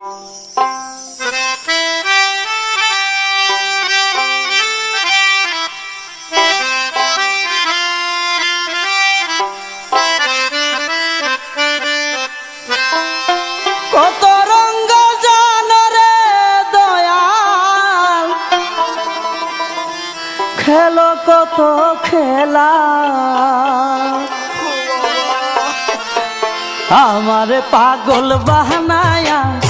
কত রঙ্গ জানে রে দয়াল, খেলো কত খেলা, আমারে পাগল বাহানায়া